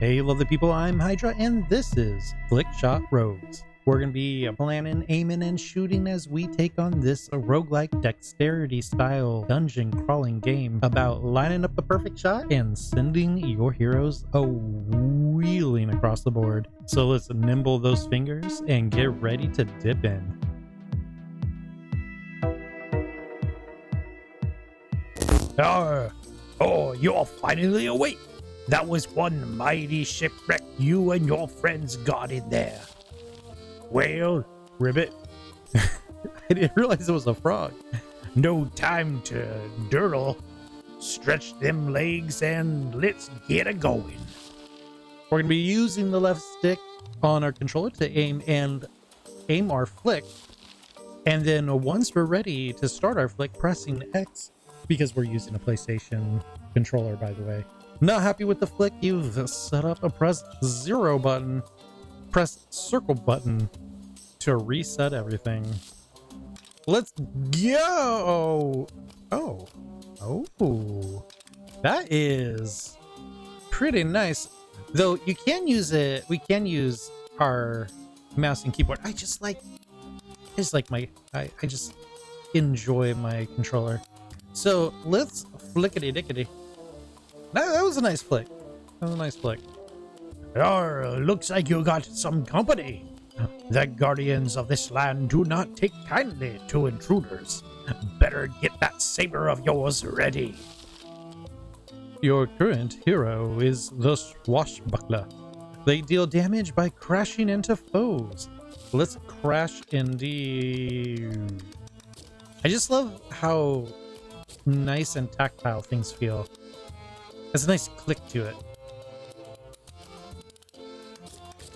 Hey lovely people, I'm Hydra and this is Flickshot Rogues. We're going to be planning, aiming, and shooting as we take on this roguelike dexterity style dungeon crawling game about lining up the perfect shot and sending your heroes wheeling across the board. So let's nimble those fingers and get ready to dip in. Oh, you're finally awake. That was one mighty shipwreck you and your friends got in there. Well, Ribbit. I didn't realize it was a frog. no time to durdle. Stretch them legs and let's get a going. We're going to be using the left stick on our controller to aim our flick. And then once we're ready to start our flick, pressing X, because we're using a PlayStation controller, by the way. Not happy with the flick? You've set up a press 0 button. Press circle button to reset everything. Let's go! Oh. That is pretty nice. Though you can use it, we can use our mouse and keyboard. I just enjoy my controller. So let's flickety dickety. That was a nice flick. Looks like you got some company. The guardians of this land do not take kindly to intruders. Better get that saber of yours ready. Your current hero is the Swashbuckler. They deal damage by crashing into foes. Let's crash indeed. I just love how nice and tactile things feel. There's a nice click to it.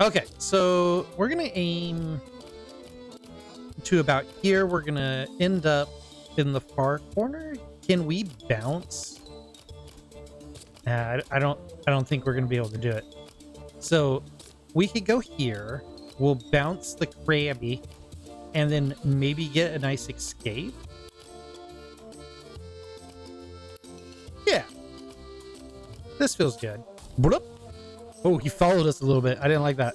Okay, so we're gonna aim to about here. We're gonna end up in the far corner. Can we bounce? Nah, I don't think we're gonna be able to do it. So we could go here. We'll bounce the Krabby, and then maybe get a nice escape. Yeah. This feels good. Bloop. Oh, he followed us a little bit. I didn't like that.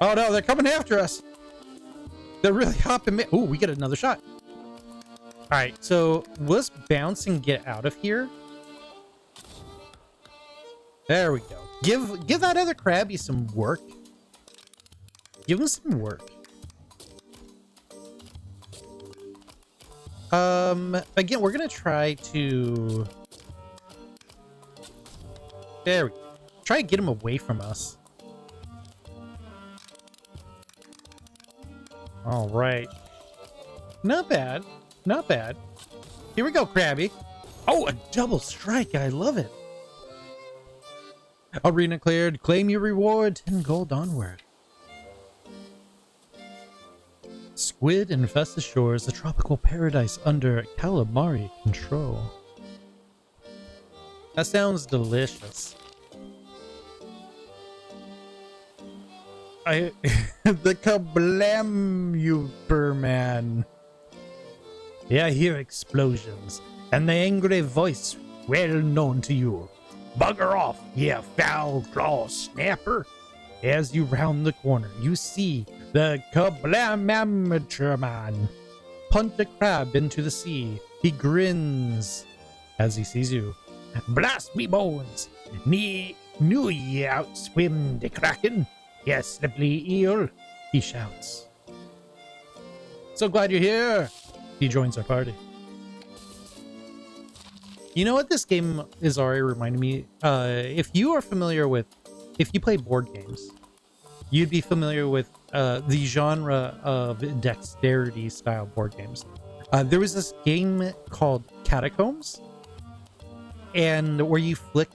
Oh no, they're coming after us. They're really hopping. Oh, we get another shot. All right, so let's bounce and get out of here. There we go. Give that other Krabby some work. Give him some work. Again, we're gonna try to. There we go. Try to get him away from us. All right. Not bad. Not bad. Here we go, Krabby. Oh, a double strike. I love it. Arena cleared. Claim your reward. 10 gold onward. Squid infest the shores, a tropical paradise under calamari control. That sounds delicious. The Kablamuper man. Yeah, I hear explosions, and the angry voice well known to you. Bugger off, you foul claw snapper. As you round the corner, you see the Kablamuper man. Punt a crab into the sea. He grins as he sees you. Blast me bones! Me knew ye outswim the kraken. Yes, slippery eel, he shouts. So glad you're here. He joins our party. You know what this game is already reminding me? If you play board games, you'd be familiar with the genre of dexterity style board games. There was this game called Catacombs, and where you flick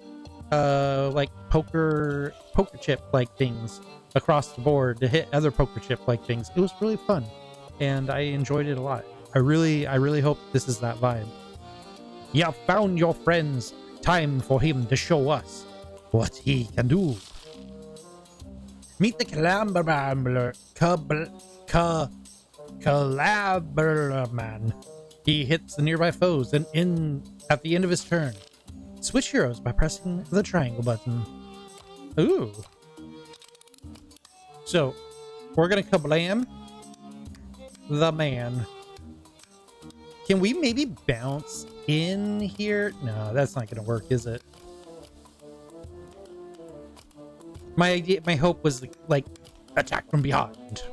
like poker chip like things across the board to hit other poker chip like things. It was really fun, and I enjoyed it a lot. I really hope this is that vibe. You found your friends. Time for him to show us what he can do. Meet the Calabber man. He hits the nearby foes and at the end of his turn. Switch heroes by pressing the triangle button. Ooh. So, we're gonna kablam the man. Can we maybe bounce in here? No, that's not gonna work, is it? My hope was like attack from behind.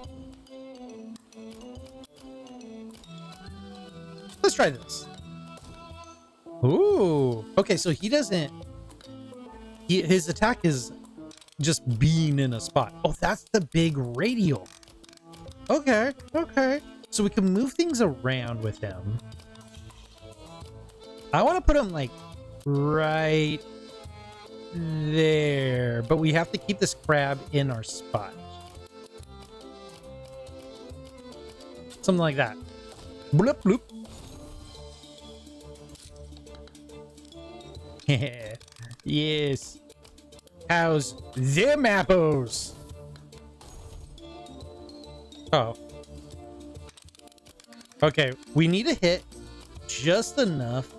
Let's try this. Ooh. Okay, so he doesn't. His attack is just being in a spot. Oh, that's the big radial. Okay, okay. So we can move things around with him. I want to put him like right there, but we have to keep this crab in our spot. Something like that. Bloop, bloop. Yes. How's them apples? Oh. Okay, we need to hit just enough.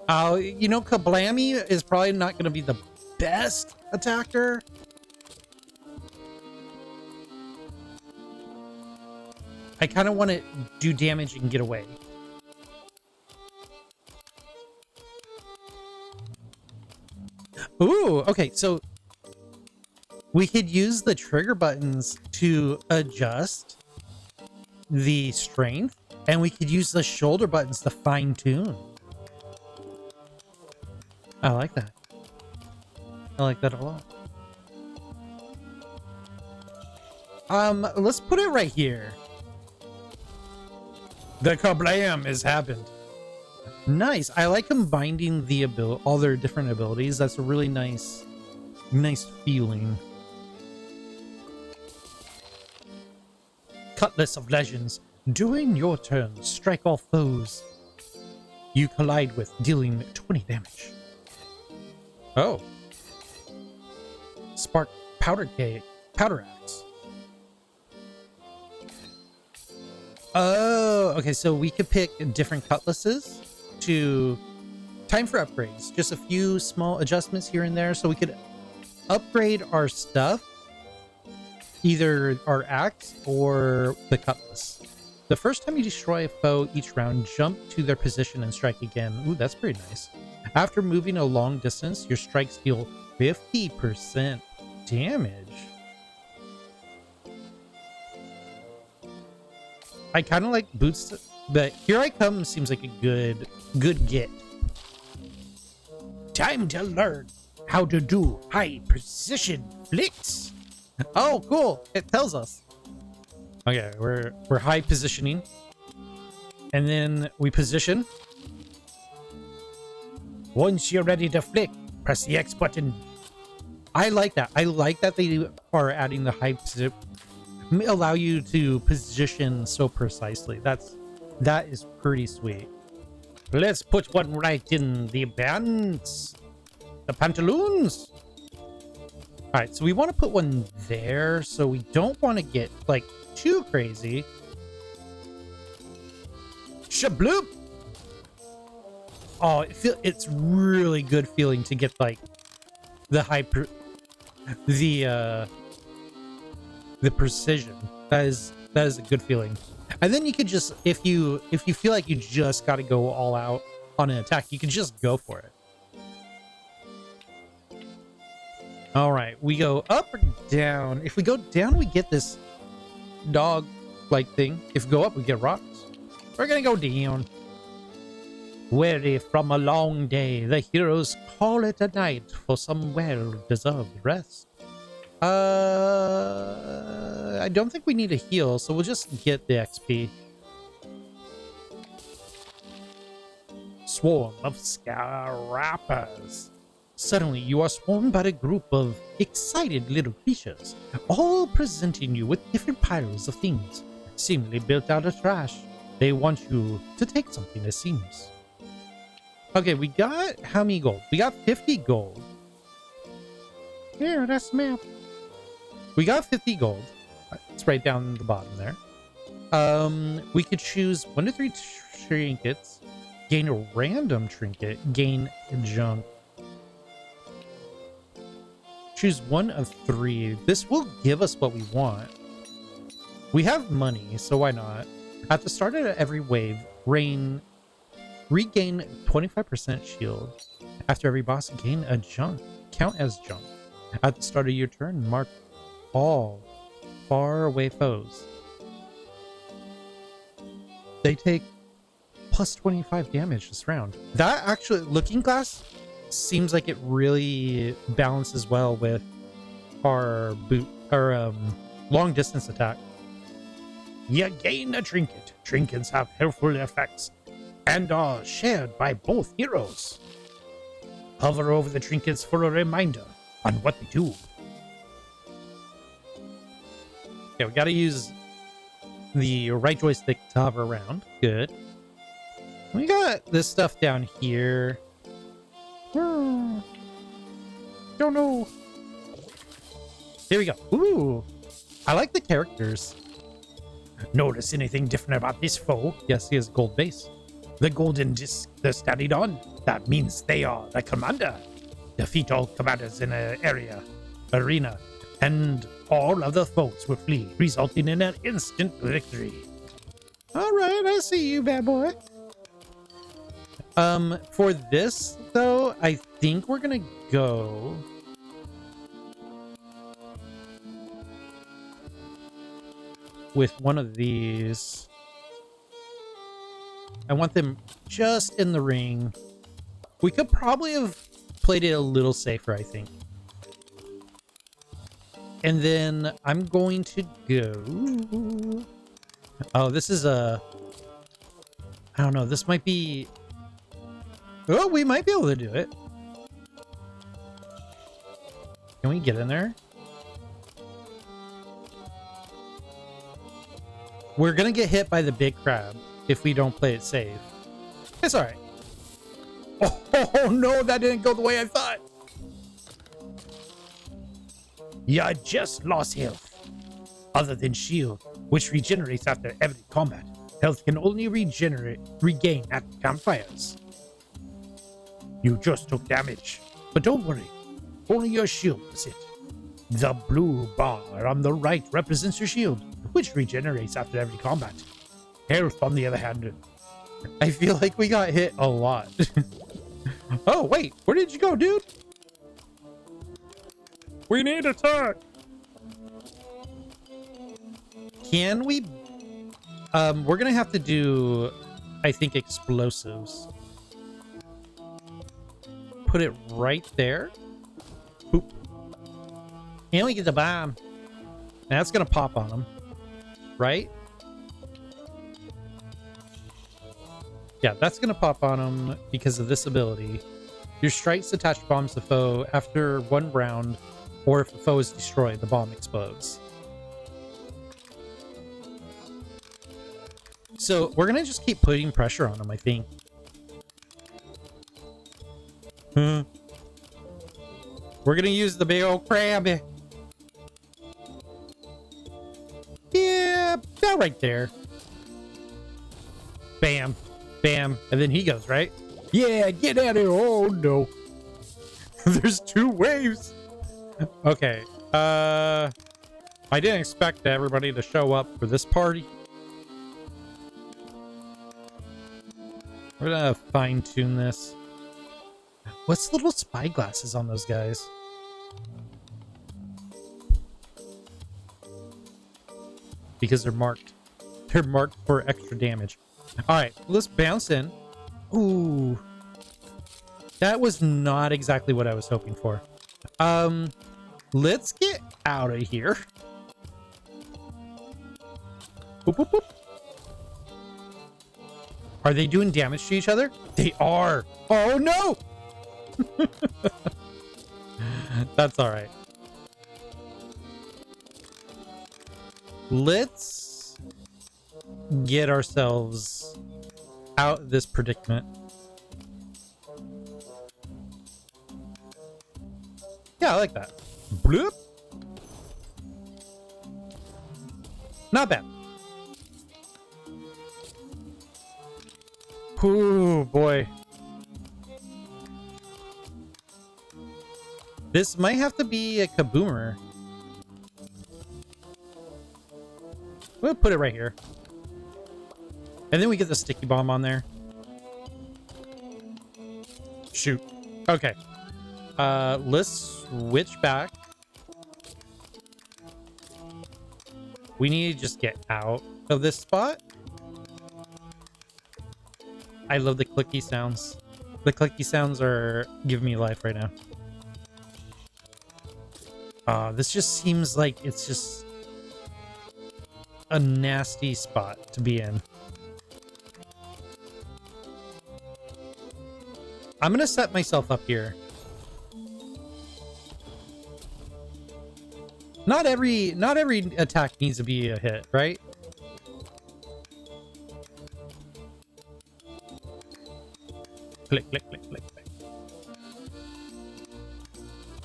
You know, Kablammy is probably not going to be the best attacker. I kind of want to do damage and get away. Ooh, okay, so we could use the trigger buttons to adjust the strength, and we could use the shoulder buttons to fine tune. I like that. I like that a lot. Let's put it right here. The kablam has happened. Nice. I like combining the all their different abilities. That's a really nice feeling. Cutlass of Legends. During your turn, strike all foes you collide with, dealing 20 damage. Oh. Spark powder axe. Oh, okay, so we could pick different cutlasses to time for upgrades. Just a few small adjustments here and there, so we could upgrade our stuff, either our axe or the cutlass. The first time you destroy a foe each round, jump to their position and strike again. Ooh, that's pretty nice. After moving a long distance, your strikes deal 50% damage. I kind of like boots, but Here I Come seems like a good get. Time to learn how to do high precision flicks. Oh, cool! It tells us. Okay, we're high positioning, and then we position. Once you're ready to flick, press the X button. I like that. I like that they are adding the high position. Allow you to position so precisely. That is pretty sweet. Let's put one right in the pants. The pantaloons. All right, so we want to put one there, so we don't want to get like too crazy. Shabloop. Oh, it's really good feeling to get like the the precision. That is a good feeling. And then you could just, if you feel like you just got to go all out on an attack, you can just go for it. All right, we go up or down. If we go down, we get this dog-like thing. If we go up, we get rocks. We're gonna go down. Weary from a long day, the heroes call it a night for some well-deserved rest. I don't think we need a heal, so we'll just get the XP. Swarm of scarappers. Suddenly, you are swarmed by a group of excited little creatures, all presenting you with different piles of things, seemingly built out of trash. They want you to take something, it seems. Okay, we got how many gold? We got 50 gold. Here, that's the map. We got 50 gold. It's right down the bottom there. We could choose 1 to 3 trinkets. Gain a random trinket. Gain junk. Choose one of 3. This will give us what we want. We have money, so why not? At the start of every wave, regain 25% shield. After every boss, gain a junk. Count as junk. At the start of your turn, mark all far away foes. They take plus 25 damage this round. That actually, Looking Glass seems like it really balances well with our long distance attack. You gain a trinket. Trinkets have helpful effects and are shared by both heroes. Hover over the trinkets for a reminder on what they do. Okay, we gotta use the right joystick to hover around. Good. We got this stuff down here. Don't know. Here we go. Ooh. I like the characters. Notice anything different about this foe? Yes, he has a gold base. The golden disc they're studied on. That means they are the commander. Defeat all commanders in an arena, and all other foes will flee, resulting in an instant victory. All right, I see you, bad boy. For this though, I think we're gonna go with one of these. I want them just in the ring. We could probably have played it a little safer, I think. And then I'm going to go... Oh, this is a... I don't know. This might be... Oh, we might be able to do it. Can we get in there? We're going to get hit by the big crab if we don't play it safe. It's all right. Oh no, that didn't go the way I thought. You just lost health. Other than shield, which regenerates after every combat, health can only regain at campfires. You just took damage, but don't worry. Only your shield was hit. The blue bar on the right represents your shield, which regenerates after every combat. Health, on the other hand, I feel like we got hit a lot. Oh, wait. Where did you go, dude? we need attack. Can we... we're going to have to do, I think, explosives. Put it right there. Boop. And we get the bomb. That's going to pop on them. Right? Yeah, that's going to pop on them because of this ability. Your strikes attach bombs to foe after one round, or if the foe is destroyed, the bomb explodes. So we're going to just keep putting pressure on them, I think. We're going to use the big old crab. Yeah, about right there. Bam. Bam. And then he goes, right? Yeah, get out of here. Oh no. There's 2 waves. Okay. I didn't expect everybody to show up for this party. We're gonna fine-tune this. What's the little spy glasses on those guys? Because they're marked. They're marked for extra damage. All right, let's bounce in. Ooh. That was not exactly what I was hoping for. Let's get out of here. Boop, boop, boop. Are they doing damage to each other? They are. Oh, no. That's all right. Let's get ourselves out of this predicament. Yeah, I like that. Bloop. Not bad. Ooh, boy. This might have to be a kaboomer. We'll put it right here. And then we get the sticky bomb on there. Shoot. Okay. Let's switch back. We need to just get out of this spot. I love the clicky sounds. The clicky sounds are giving me life right now. This just seems like it's just a nasty spot to be in. I'm gonna set myself up here. Not every attack needs to be a hit, right? Click, click, click, click, click.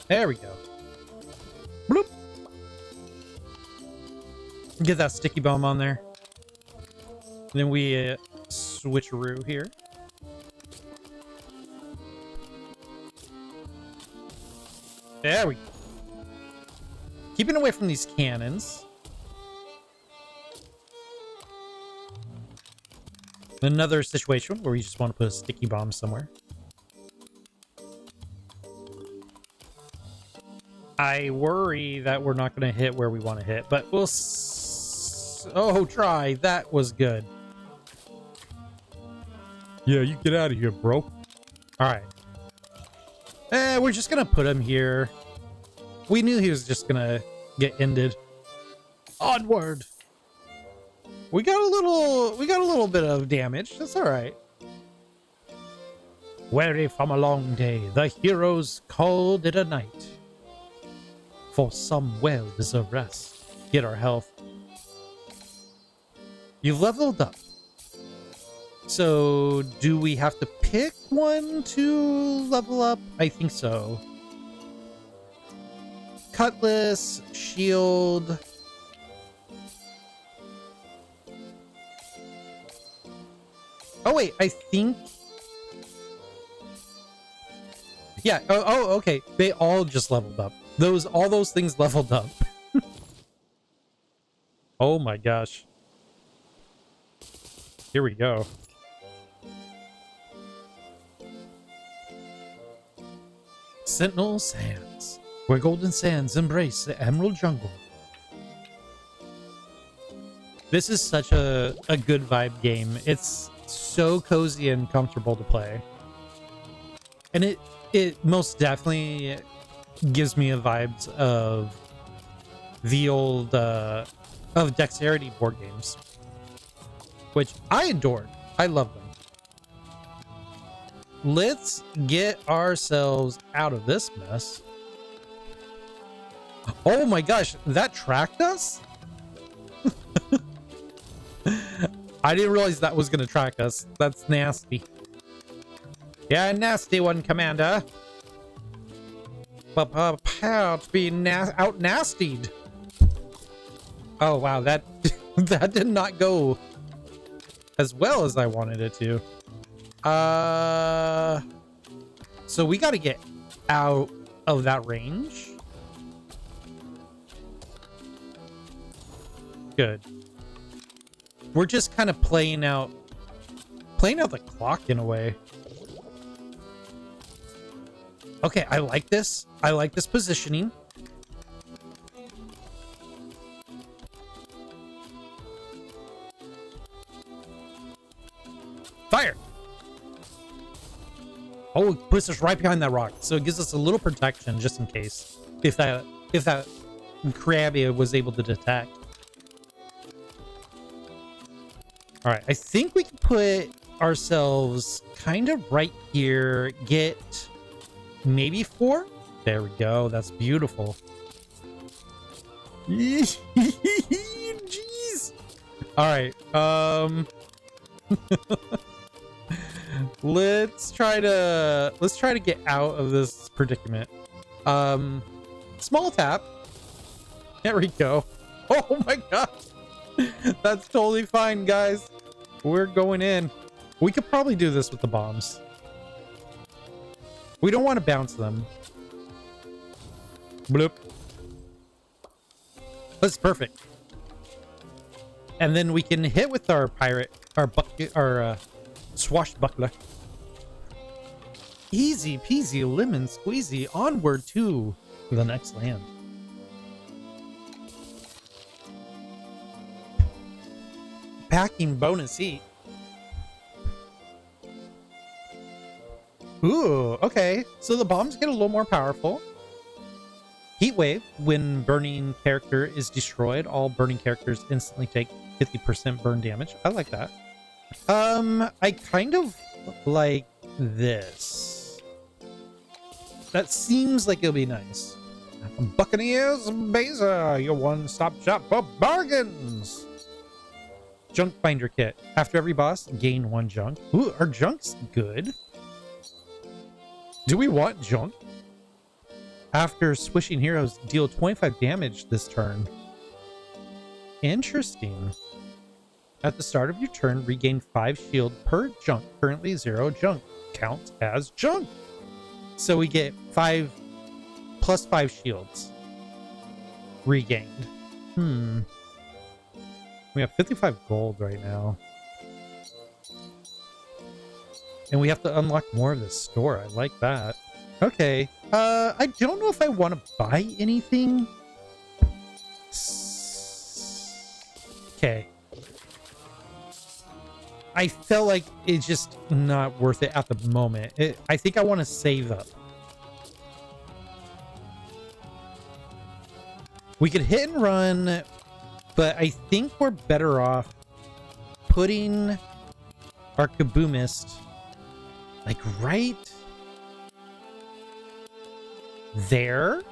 There we go. Bloop. Get that sticky bomb on there. Then we switcheroo here. There we go. Keeping away from these cannons. Another situation where we just want to put a sticky bomb somewhere. I worry that we're not going to hit where we want to hit, but we'll... Oh, try. That was good. Yeah, you get out of here, bro. All right. We're just going to put him here. We knew he was just going to get ended. Onward. We got a little bit of damage. That's all right. Weary from a long day, the heroes called it a night. For some well-deserved rest. Get our health. You've leveled up. So, do we have to pick one to level up? I think so. Cutlass, shield. Oh, wait, I think... Yeah, oh, okay. They all just leveled up. All those things leveled up. Oh my gosh. Here we go. Sentinel Sands, where golden sands embrace the emerald jungle. This is such a good vibe game. It's so cozy and comfortable to play. And it most definitely gives me a vibes of the old of dexterity board games, which I adored. I love them. Let's get ourselves out of this mess. Oh my gosh, that tracked us? I didn't realize that was gonna track us. That's nasty. Yeah, nasty one, Commander. Prepare to be out nastied. Oh wow, that that did not go as well as I wanted it to. So we got to get out of that range. Good. We're just kind of playing out the clock in a way. Okay, I like this. I like this positioning. Fire! Oh, it puts us right behind that rock, so it gives us a little protection just in case if that crabby was able to detect. All right, I think we can put ourselves kind of right here. Get maybe 4. There we go. That's beautiful. Jeez. All right. Let's try to get out of this predicament. Small tap. There we go. Oh my gosh. That's totally fine, guys. We're going in. We could probably do this with the bombs. We don't want to bounce them. Bloop. That's perfect. And then we can hit with our pirate, our swashbuckler. Easy peasy lemon squeezy. Onward to the next land. Packing bonus heat. Ooh, okay. So the bombs get a little more powerful. Heat wave. When burning character is destroyed, all burning characters instantly take 50% burn damage. I like that. I kind of like this. That seems like it'll be nice. Buccaneers Baza, your one-stop shop for bargains. Junk binder kit. After every boss, gain 1 junk. Ooh, our junk's good. Do we want junk? After swishing heroes, deal 25 damage this turn. Interesting. At the start of your turn, regain 5 shield per junk. Currently 0 junk. Counts as junk. So we get 5 plus 5 shields regained. We have 55 gold right now. And we have to unlock more of this store. I like that. Okay. I don't know if I want to buy anything. Okay. I felt like it's just not worth it at the moment. I think I want to save up. We could hit and run, but I think we're better off putting our Kaboomist like right there.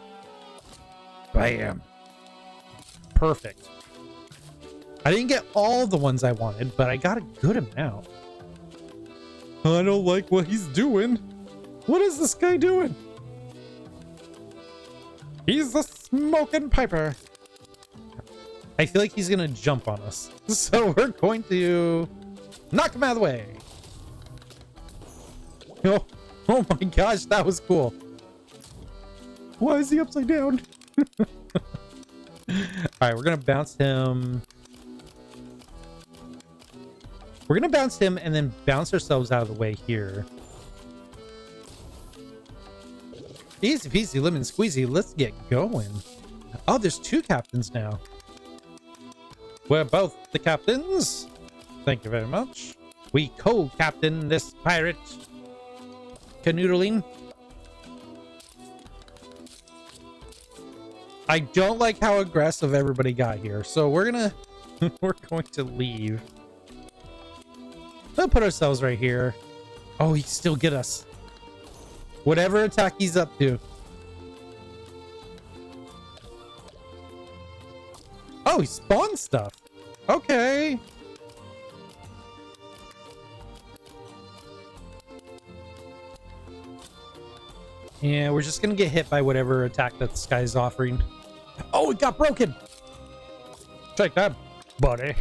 Bam. Perfect. I didn't get all the ones I wanted, but I got a good amount. I don't like what he's doing. What is this guy doing? He's the smoking piper. I feel like he's gonna jump on us. So we're going to knock him out of the way. Oh my gosh, that was cool. Why is he upside down? Alright, we're gonna bounce him. We're gonna bounce him and then bounce ourselves out of the way here. Easy peasy lemon squeezy. Let's get going. Oh, there's 2 captains now. We're both the captains. Thank you very much. We co-captain this pirate canoodling. I don't like how aggressive everybody got here, so we're gonna we're going to leave. We'll put ourselves right here. Oh, he can still get us. Whatever attack he's up to. Oh, he spawned stuff. Okay. Yeah, we're just gonna get hit by whatever attack that this guy's offering. Oh, it got broken. Take that, buddy.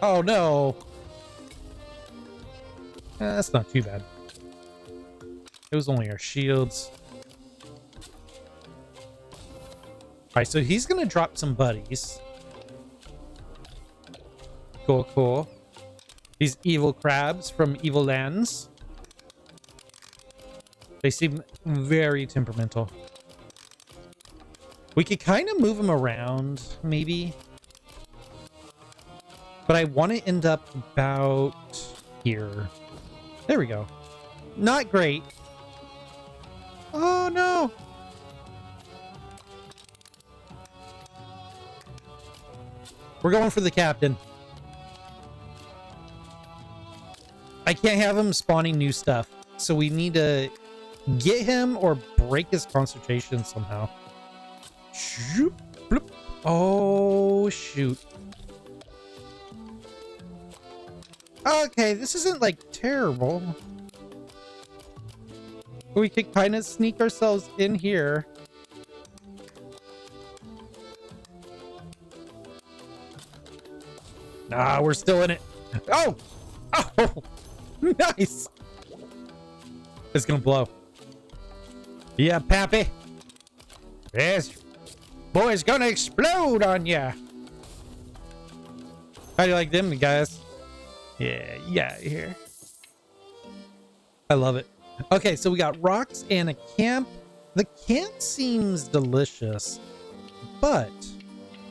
Oh no. That's not too bad. It was only our shields. Alright, so he's gonna drop some buddies. Cool, cool. These evil crabs from evil lands. They seem very temperamental. We could kind of move them around, maybe. But I want to end up about here. There we go. Not great. Oh, no. We're going for the captain. I can't have him spawning new stuff. So we need to get him or break his concentration somehow. Shoot. Bloop. Oh, shoot. Okay, this isn't like terrible. We could kind of sneak ourselves in here. Ah, we're still in it. Oh! Oh! Nice! It's gonna blow. Yeah, Pappy. Yes. Boy's gonna explode on ya. How do you like them, guys? Yeah, yeah, here. I love it. Okay, so we got rocks and a camp. The camp seems delicious, but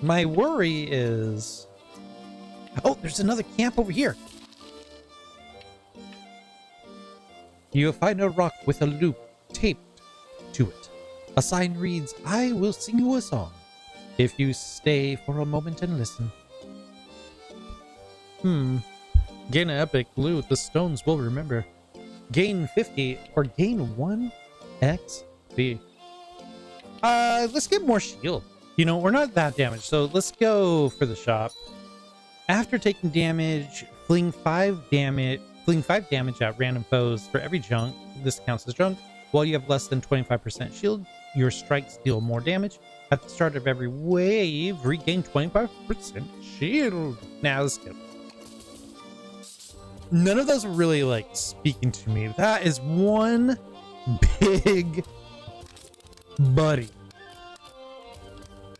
my worry is... Oh, there's another camp over here. You find a rock with a loop taped to it. A sign reads, I will sing you a song if you stay for a moment and listen. Gain an epic loot the stones will remember. Gain 50 or gain 1 XP. Let's get more shield. You know, we're not that damaged, so let's go for the shop. After taking damage, fling 5 damage at random foes for every junk. This counts as junk. While you have less than 25% shield, your strikes deal more damage. At the start of every wave, regain 25% shield. Now let's go. None of those are really like speaking to me. That is one big buddy.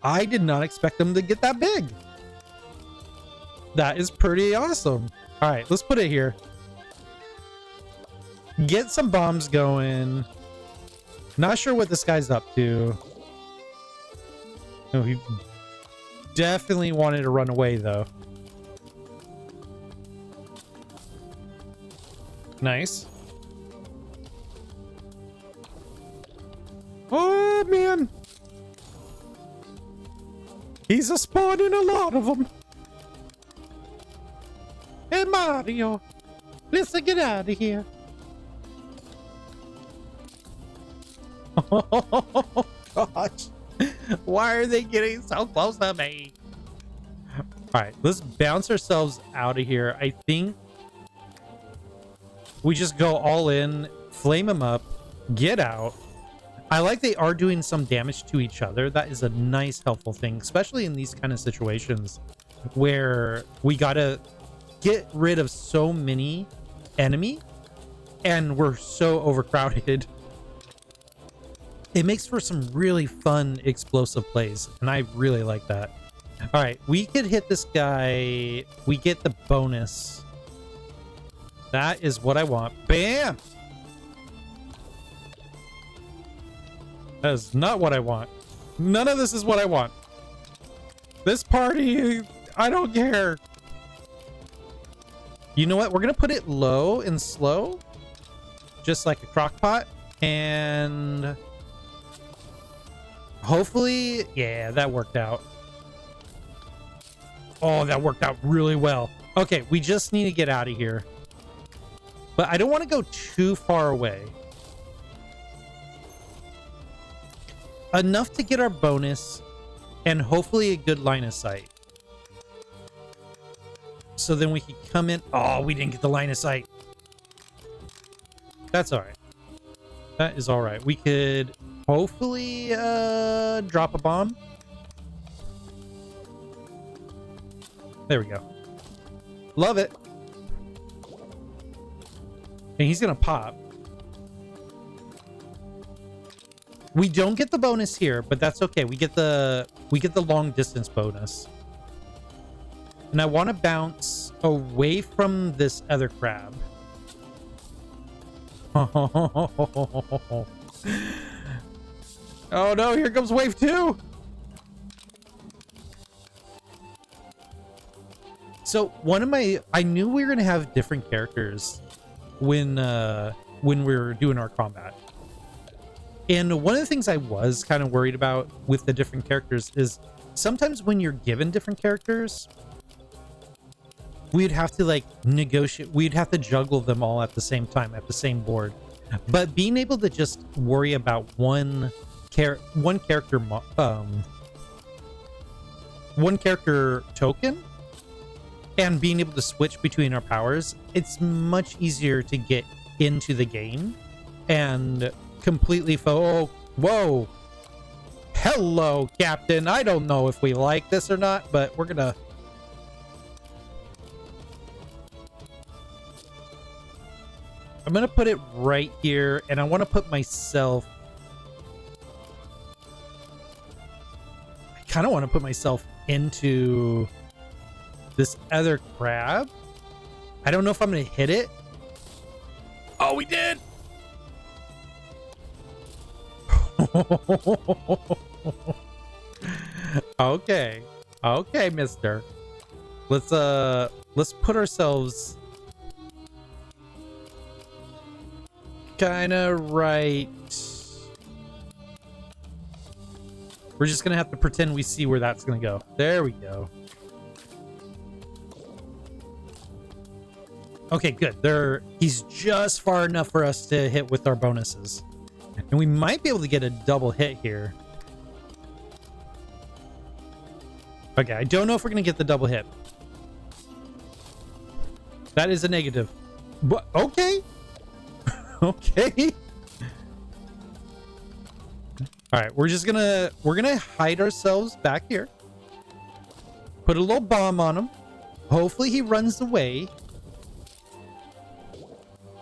I did not expect them to get that big. That is pretty awesome. All right, let's put it here. Get some bombs going. Not sure what this guy's up to. Oh, he definitely wanted to run away though. Nice. Oh man. He's a spawning a lot of them. Hey Mario, let's get out of here. Oh gosh. Why are they getting so close to me? Alright, let's bounce ourselves out of here. I think we just go all in, flame them up, get out. I like they are doing some damage to each other. That is a nice, helpful thing, especially in these kind of situations where we gotta get rid of so many enemy and we're so overcrowded. It makes for some really fun explosive plays, and I really like that. All right, we could hit this guy. We get the bonus. That is what I want. Bam! That is not what I want. None of this is what I want. This party, I don't care. You know what? We're going to put it low and slow, just like a crock pot, and hopefully, yeah, that worked out. Oh, that worked out really well. Okay, we just need to get out of here. But I don't want to go too far away. Enough to get our bonus and hopefully a good line of sight. So then we can come in. Oh, we didn't get the line of sight. That's all right. That is all right. We could hopefully drop a bomb. There we go. Love it. And he's gonna pop. We don't get the bonus here, but that's okay. We get the long distance bonus. And I want to bounce away from this other crab. Oh no, here comes wave 2. So I knew we were gonna have different characters when we were doing our combat. And one of the things I was kind of worried about with the different characters is sometimes when you're given different characters, we'd have to like negotiate. We'd have to juggle them all at the same time, at the same board. But being able to just worry about one character token and being able to switch between our powers, it's much easier to get into the game and completely whoa, hello Captain. I don't know if we like this or not, but we're gonna I'm gonna put it right here, and I want to put myself. I kind of want to put myself into this other crab. I don't know if I'm gonna hit it. Oh, we did. Okay. Okay, mister. Let's put ourselves kind of right. We're just gonna have to pretend we see where that's gonna go. There we go. Okay, good. He's just far enough for us to hit with our bonuses. And we might be able to get a double hit here. Okay, I don't know if we're going to get the double hit. That is a negative. But, okay. Okay. All right, we're going to hide ourselves back here. Put a little bomb on him. Hopefully he runs away.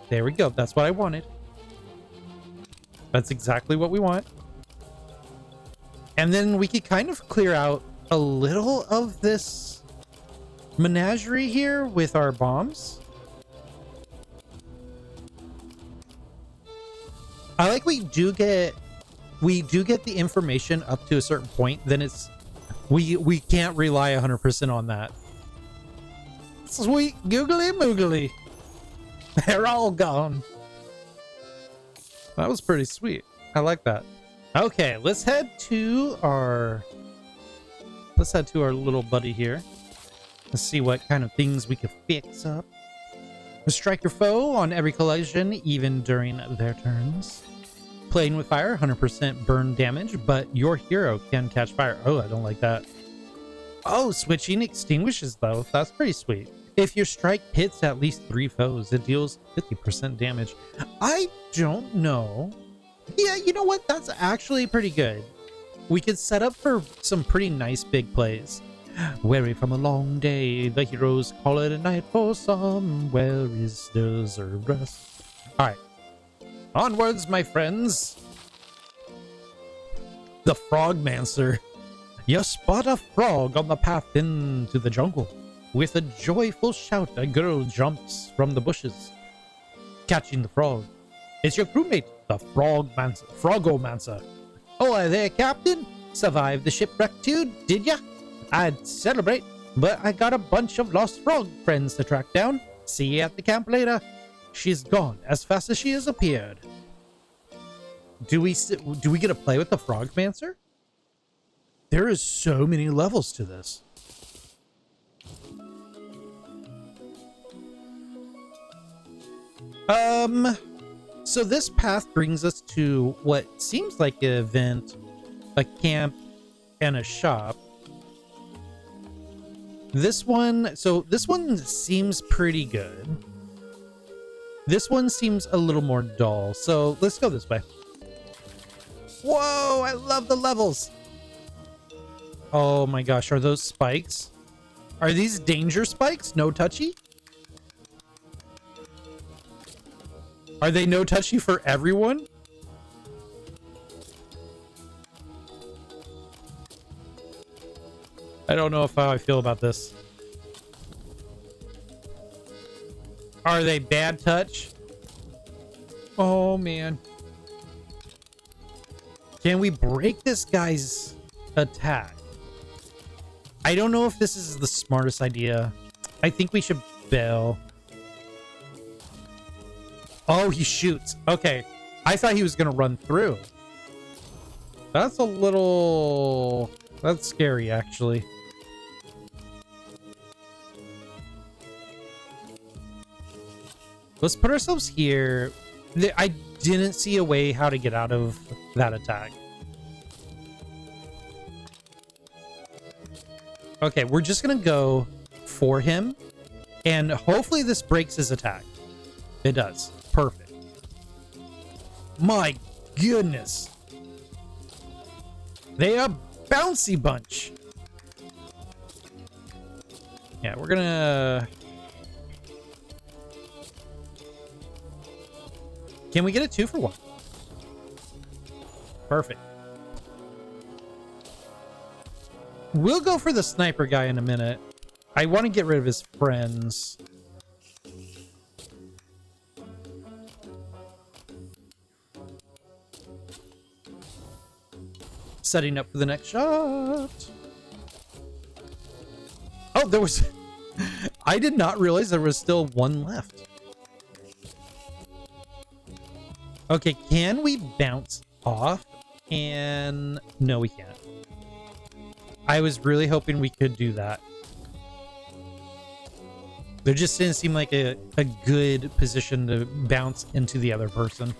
There we go. That's what I wanted. That's exactly what we want. And then we could kind of clear out a little of this menagerie here with our bombs. I like we do get the information up to a certain point. Then it's we can't rely 100% on that. Sweet googly moogly. They're all gone. That was pretty sweet. I like that. Okay, let's head to our little buddy here. Let's see what kind of things we can fix up. Strike your foe on every collision, even during their turns. Playing with fire, 100% burn damage, but your hero can catch fire. Oh, I don't like that. Oh, switching extinguishes though. That's pretty sweet. If your strike hits at least 3 foes, it deals 50% damage. I don't know. Yeah, you know what? That's actually pretty good. We could set up for some pretty nice big plays. Weary from a long day, the heroes call it a night for some. Where is deserved rest? All right. Onwards, my friends. The Frogmancer. You spot a frog on the path into the jungle. With a joyful shout, a girl jumps from the bushes, catching the frog. It's your crewmate, the Frogomancer. Oh, there, Captain. Survived the shipwreck too, did ya? I'd celebrate, but I got a bunch of lost frog friends to track down. See you at the camp later. She's gone as fast as she has appeared. Do we get to play with the Frogmancer? There is so many levels to this. So this path brings us to what seems like an event, a camp, and a shop. This one seems pretty good. This one seems a little more dull, so let's go this way. Whoa, I love the levels. Oh my gosh, are those spikes? Are these danger spikes? No touchy? Are they no touchy for everyone? I don't know how I feel about this. Are they bad touch? Oh man. Can we break this guy's attack? I don't know if this is the smartest idea. I think we should bail. Oh, he shoots. Okay. I thought he was going to run through. That's scary, actually. Let's put ourselves here. I didn't see a way how to get out of that attack. Okay, we're just going to go for him. And hopefully this breaks his attack. It does. Perfect. My goodness. They are bouncy bunch. Yeah, we're gonna... Can we get a 2-for-1? Perfect. We'll go for the sniper guy in a minute. I want to get rid of his friends. Setting up for the next shot. Oh, there was... I did not realize there was still one left. Okay, can we bounce off? And no, we can't. I was really hoping we could do that. There just didn't seem like a good position to bounce into the other person.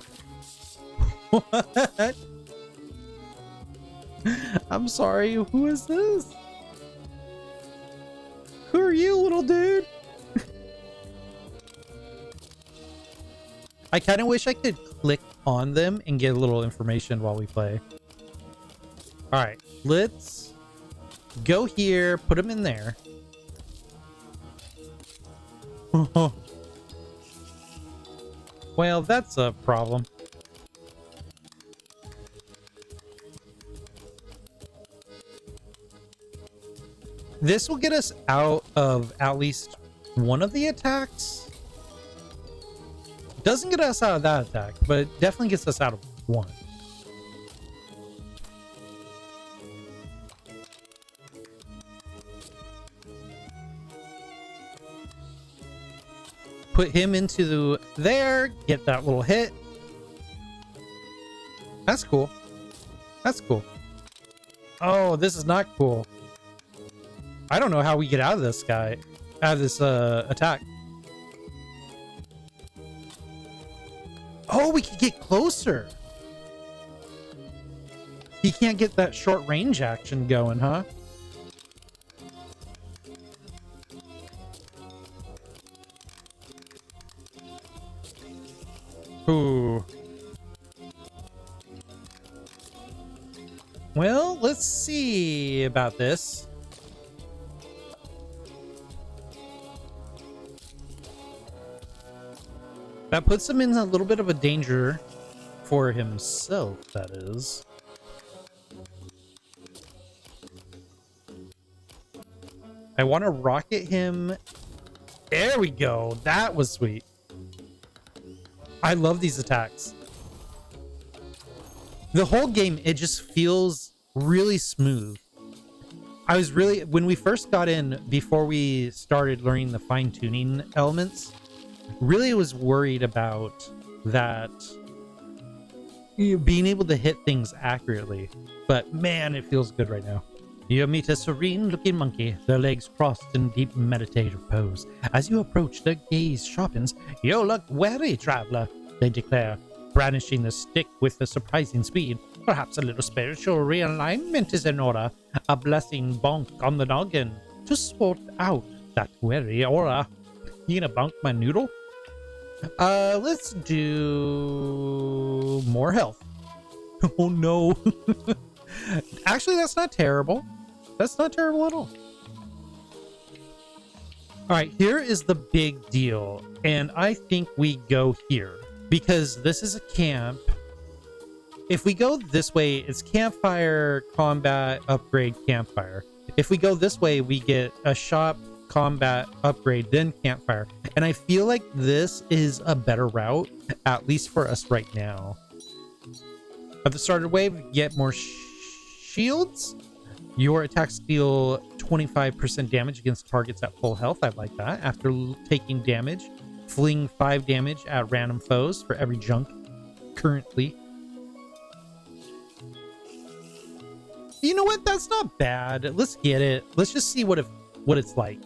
What? I'm sorry, who is this? Who are you, little dude? I kind of wish I could click on them and get a little information while we play. All right, let's go here, put them in there. Well, that's a problem. This will get us out of at least one of the attacks. Doesn't get us out of that attack, but definitely gets us out of one. Put him into there, get that little hit. That's cool. That's cool. Oh, this is not cool. I don't know how we get out of this guy, out of this attack. Oh, we can get closer. He can't get that short range action going, huh? Ooh. Well, let's see about this. That puts him in a little bit of a danger for himself, that is. I want to rocket him. There we go. That was sweet. I love these attacks. The whole game, it just feels really smooth. I was really, when we first got in, before we started learning the fine-tuning elements, really was worried about that, being able to hit things accurately. But man, it feels good right now. You meet a serene-looking monkey, their legs crossed in deep meditative pose. As you approach, their gaze sharpens. You look wary, traveler, they declare, brandishing the stick with a surprising speed. Perhaps a little spiritual realignment is in order. A blessing bonk on the noggin to sort out that wary aura. You gonna bonk my noodle? Let's do more health. Oh no. Actually, that's not terrible. That's not terrible at all. All right, here is the big deal. And I think we go here because this is a camp. If we go this way, it's campfire, combat, upgrade, campfire. If we go this way, we get a shop, combat, upgrade, then campfire. And I feel like this is a better route, at least for us right now. At the start of the wave, get more shields. Your attacks deal 25% damage against targets at full health. I like that. After taking damage, fling 5 damage at random foes for every junk currently. You know what? That's not bad. Let's get it. Let's just see what it's like.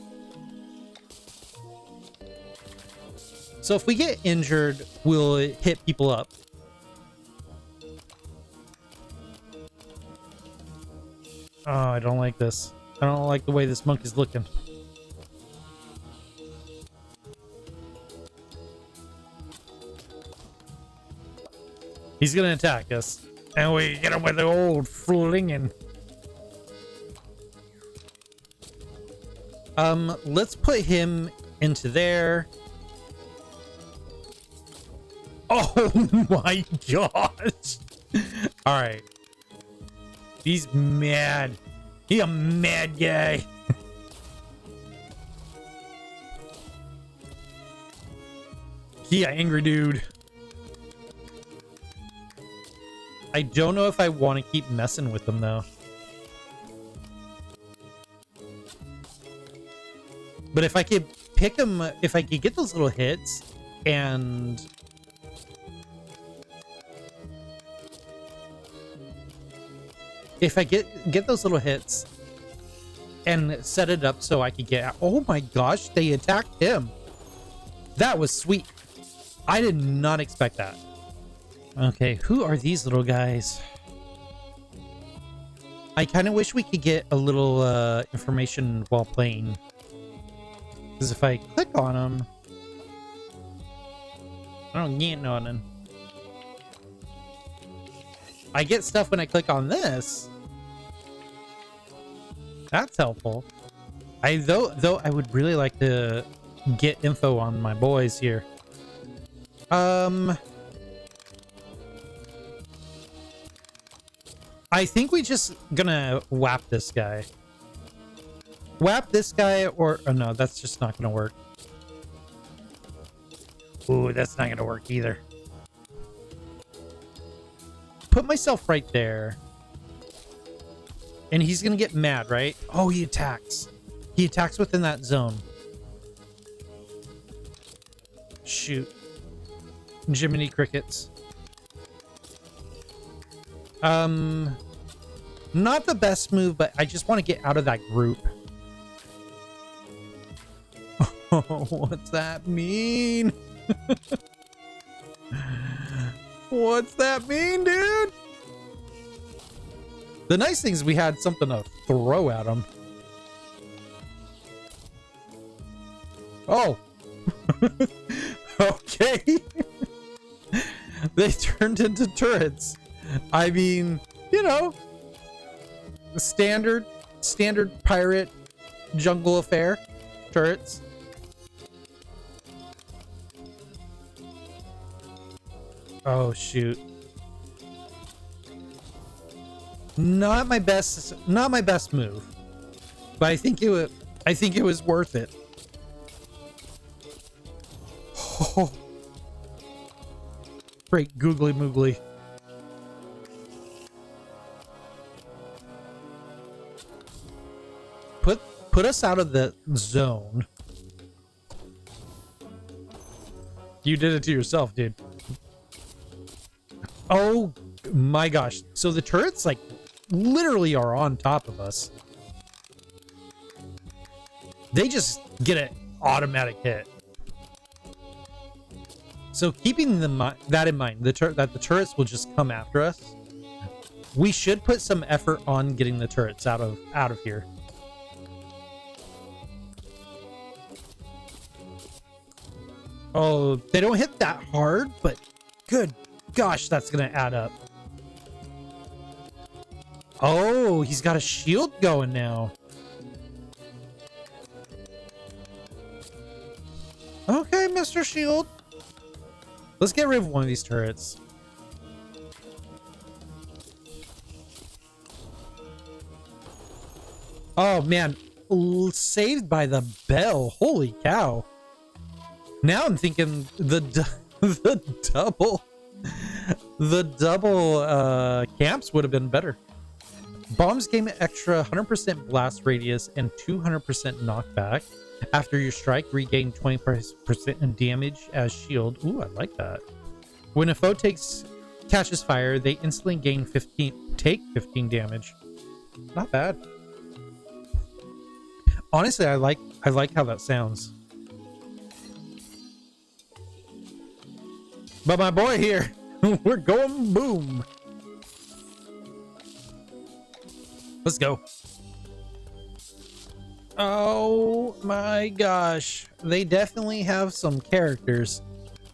So if we get injured, we'll hit people up. Oh, I don't like this. I don't like the way this monkey's looking. He's gonna attack us. And we get him with the old flinging. Let's put him into there. Oh my gosh. All right. He's mad. He a mad guy. He a angry dude. I don't know if I want to keep messing with them though. But if I could pick them, if I could get those little hits and if I get those little hits and set it up so I could get out. Oh my gosh, they attacked him. That was sweet. I did not expect that. Okay, who are these little guys? I kind of wish we could get a little information while playing. Because if I click on them, I don't get nothing. I get stuff when I click on this. That's helpful. Though I would really like to get info on my boys here. I think we just gonna whap this guy. Whap this guy or oh no, that's just not gonna work. Ooh, that's not gonna work either. Put myself right there. And he's gonna get mad, right? Oh, he attacks. He attacks within that zone. Shoot. Jiminy Crickets. Not the best move, but I just want to get out of that group. Oh, what's that mean? What's that mean, dude? The nice thing is we had something to throw at him. Oh. Okay. They turned into turrets. I mean, you know, the standard pirate jungle affair. Turrets. Oh shoot. Not my best move. But I think it was worth it. Oh. Great googly moogly. Put us out of the zone. You did it to yourself, dude. Oh my gosh. So the turrets like literally are on top of us. They just get an automatic hit. So keeping that in mind, that the turrets will just come after us. We should put some effort on getting the turrets out of here. Oh, they don't hit that hard, but good gosh, that's gonna add up. Oh, he's got a shield going now. Okay, Mr. Shield. Let's get rid of one of these turrets. Oh man, saved by the bell. Holy cow. Now I'm thinking the double camps would have been better. Bombs gain extra 100% blast radius and 200% knockback. After your strike, regain 20% in damage as shield. Ooh, I like that. When a foe catches fire, they instantly take 15 damage. Not bad. Honestly, I like how that sounds. But my boy here, we're going boom. Let's go. Oh my gosh. They definitely have some characters.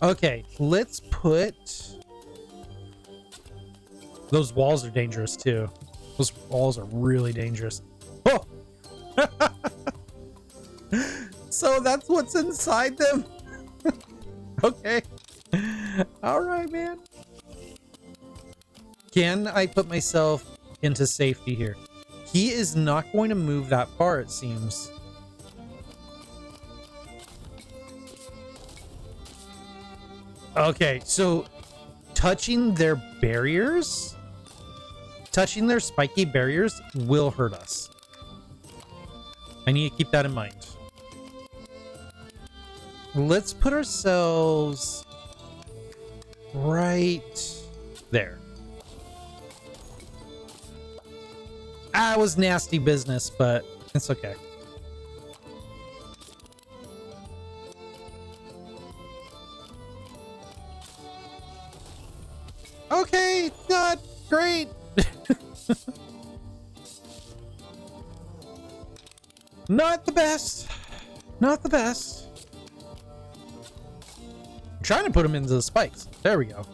Okay, let's put... Those walls are dangerous too. Those walls are really dangerous. Oh! So that's what's inside them? Okay. All right, man. Can I put myself into safety here? He is not going to move that far, it seems. Okay, so touching their barriers, touching their spiky barriers will hurt us. I need to keep that in mind. Let's put ourselves right there. Ah, it was nasty business, but it's okay. Okay, not great. Not the best. Not the best. I'm trying to put him into the spikes. There we go.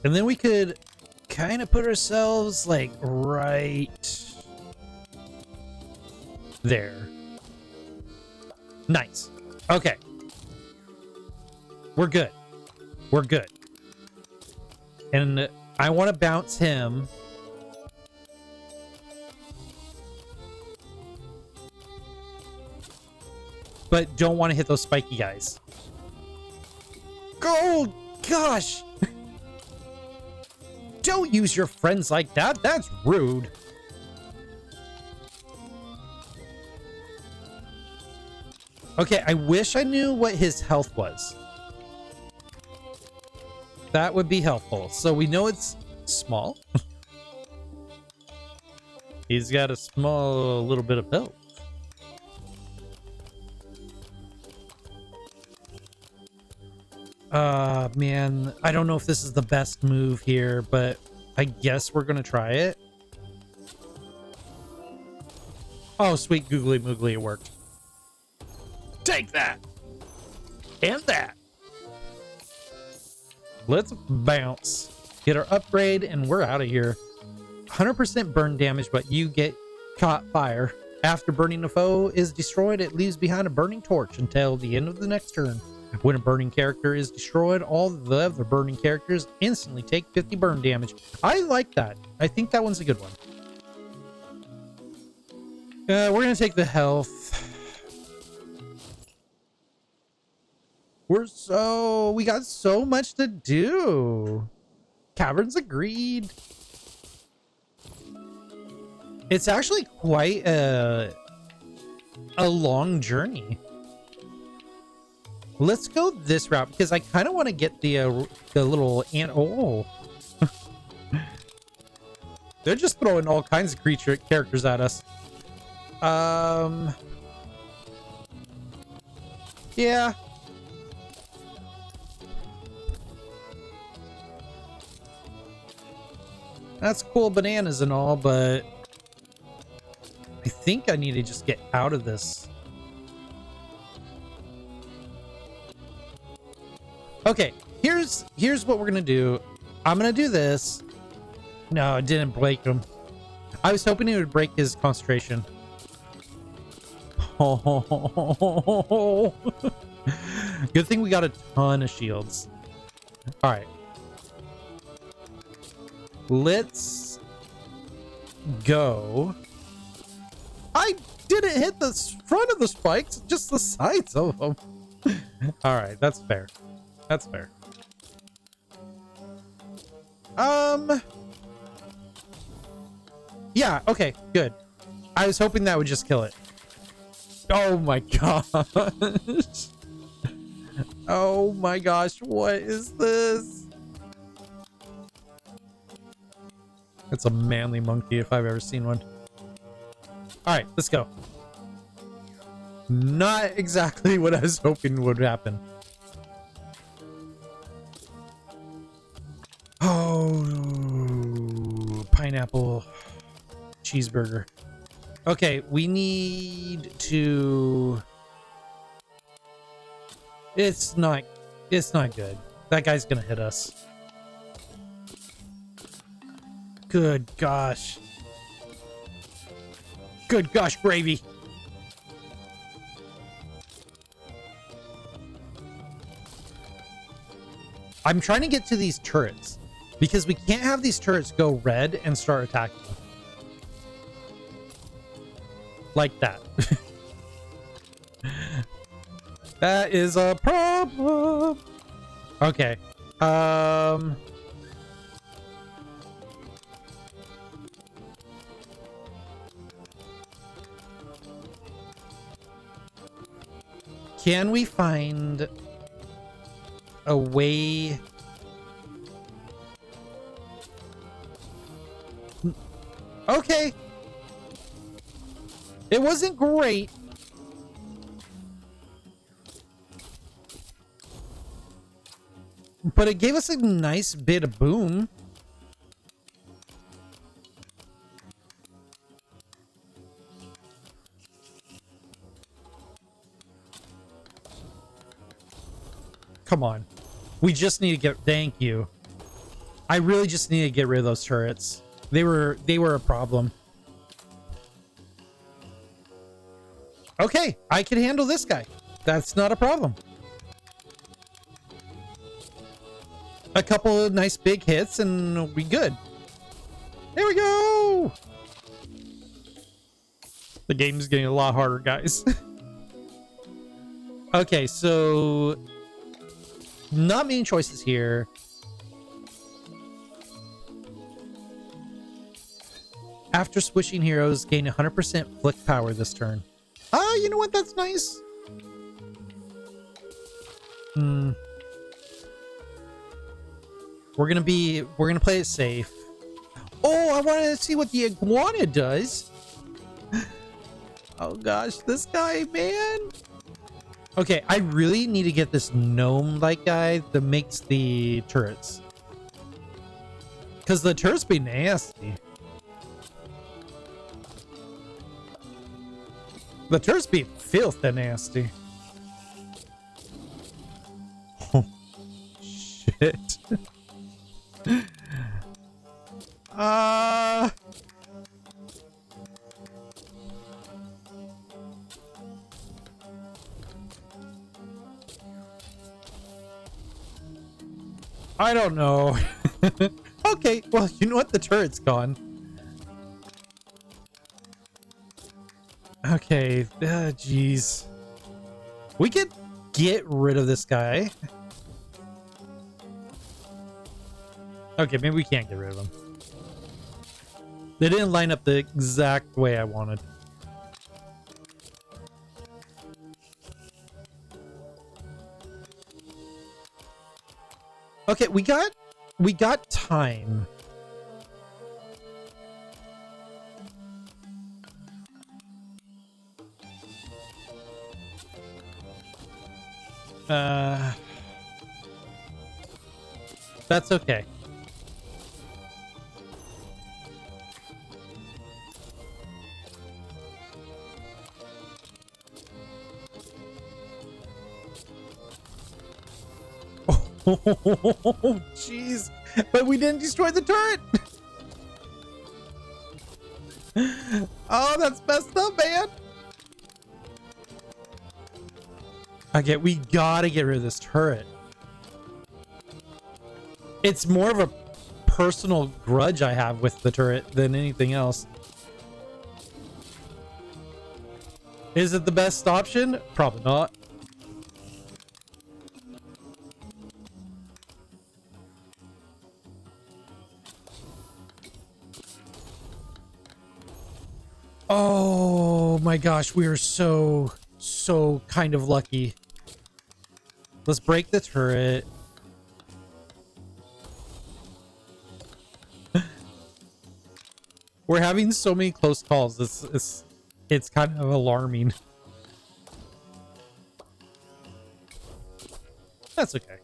And then we could kind of put ourselves like right there. Nice. Okay. We're good. We're good. And I want to bounce him. But don't want to hit those spiky guys. Oh, gosh. Don't use your friends like that. That's rude. Okay, I wish I knew what his health was. That would be helpful. So we know it's small. He's got a small little bit of health. Man, I don't know if this is the best move here, but I guess we're gonna try it. Oh, sweet googly moogly, it worked. Take that! And that! Let's bounce. Get our upgrade, and we're out of here. 100% burn damage, but you get caught fire. After burning a foe is destroyed, it leaves behind a burning torch until the end of the next turn. When a burning character is destroyed, all the other burning characters instantly take 50 burn damage. I like that. I think that one's a good one. We're going to take the health. We got so much to do. Caverns agreed. It's actually quite a long journey. Let's go this route because I kind of want to get the little ant. Oh, they're just throwing all kinds of characters at us. Yeah. That's cool, bananas and all, but I think I need to just get out of this. Okay, here's what we're gonna do. I'm gonna do this. No, it didn't break him. I was hoping it would break his concentration. Oh, good thing we got a ton of shields. All right, let's go. I didn't hit the front of the spikes, just the sides of them. All right, that's fair. That's fair. Yeah, okay, good. I was hoping that would just kill it. Oh my gosh. Oh my gosh, what is this? It's a manly monkey if I've ever seen one. All right, let's go. Not exactly what I was hoping would happen. Oh, pineapple cheeseburger. Okay, we need to... It's not good. That guy's gonna hit us. Good gosh. Good gosh, gravy. I'm trying to get to these turrets because we can't have these turrets go red and start attacking. Like that. That is a problem. Okay. Can we find a way? Okay. It wasn't great. But it gave us a nice bit of boom. Come on. We just need to get... Thank you. I really just need to get rid of those turrets. They were a problem. Okay, I can handle this guy. That's not a problem. A couple of nice big hits and we'll be good. There we go. The game's getting a lot harder, guys. Okay, so not many choices here. After switching heroes, gain 100% flick power this turn. Ah, you know what? That's nice. We're gonna play it safe. Oh, I wanted to see what the iguana does. Oh gosh, this guy, man. Okay, I really need to get this gnome-like guy that makes the turrets. Because the turrets be nasty. The turrets be filthy nasty. Oh, shit. I don't know. Okay, well, you know what? The turret's gone. Okay, jeez. We could get rid of this guy. Okay, maybe we can't get rid of him. They didn't line up the exact way I wanted. Okay, we got time. That's okay. Oh, jeez. But we didn't destroy the turret. Oh, that's messed up, man. Okay, we gotta get rid of this turret. It's more of a personal grudge I have with the turret than anything else. Is it the best option? Probably not. Oh my gosh, we are so kind of lucky. Let's break the turret. We're having so many close calls. It's kind of alarming. That's okay.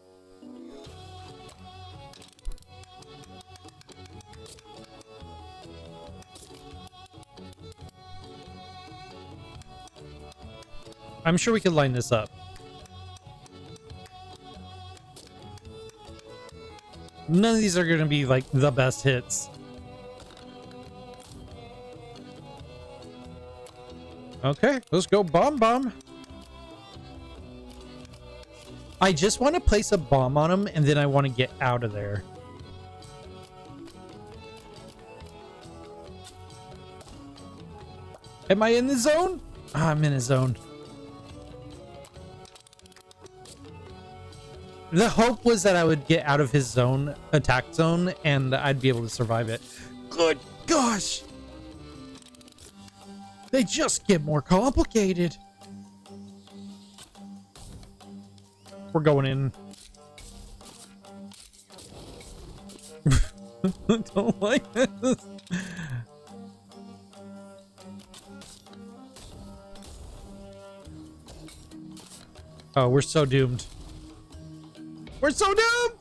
I'm sure we could line this up. None of these are going to be like the best hits. Okay, let's go bomb bomb. I just want to place a bomb on him, and then I want to get out of there. Am I in the zone? Ah, I'm in a zone. The hope was that I would get out of his zone, attack zone, and I'd be able to survive it. Good gosh! They just get more complicated. We're going in. I don't like this. Oh, we're so doomed. We're so doomed!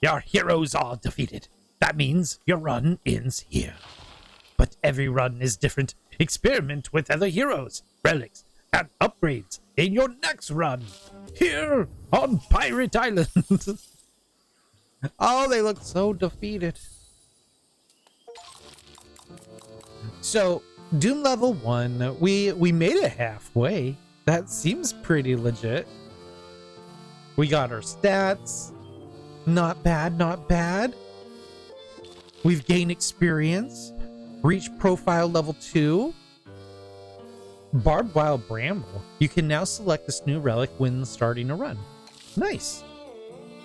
Your heroes are defeated. That means your run ends here. But every run is different. Experiment with other heroes, relics, and upgrades in your next run. Here on Pirate Island. Oh, they look so defeated. So, Doom level 1, we made it halfway. That seems pretty legit. We got our stats. Not bad, not bad. We've gained experience. Reached profile level 2. Barbed Wild Bramble. You can now select this new relic when starting a run. Nice.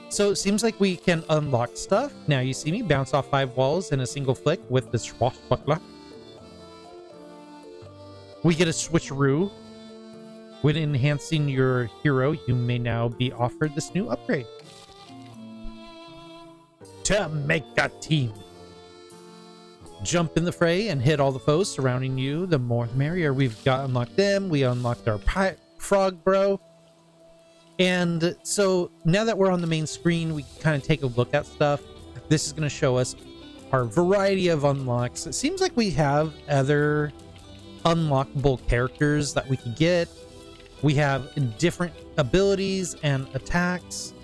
So it seems like we can unlock stuff. Now you see me bounce off 5 walls in a single flick with the swashbuckler. We get a switcheroo. When enhancing your hero, you may now be offered this new upgrade. To make a team. Jump in the fray and hit all the foes surrounding you. The more the merrier. We've got unlocked them. We unlocked our frog bro. And so now that we're on the main screen, we can kind of take a look at stuff. This is going to show us our variety of unlocks. It seems like we have other unlockable characters that we can get. We have different abilities and attacks.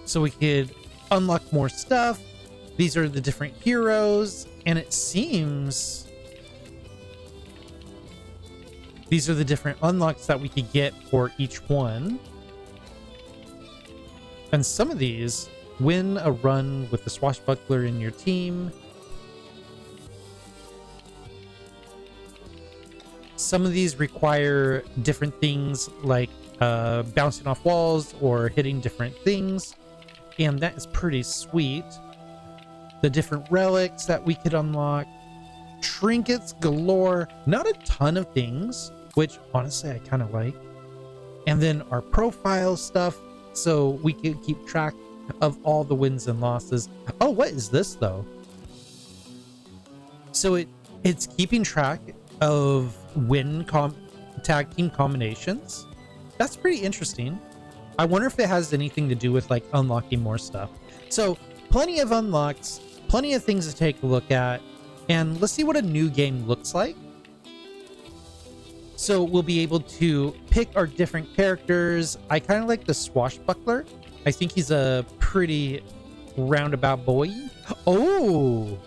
So we could unlock more stuff. These are the different heroes, and it seems these are the different unlocks that we could get for each one. And some of these win a run with the swashbuckler in your team. Some of these require different things like bouncing off walls or hitting different things. And that is pretty sweet. The different relics that we could unlock. Trinkets galore. Not a ton of things, which honestly I kind of like. And then our profile stuff, so we can keep track of all the wins and losses. Oh, what is this though? So it's keeping track of tag team combinations. That's pretty interesting. I wonder if it has anything to do with like unlocking more stuff. So plenty of unlocks, plenty of things to take a look at, and let's see what a new game looks like. So we'll be able to pick our different characters. I kind of like the swashbuckler. I think he's a pretty roundabout boy. Oh,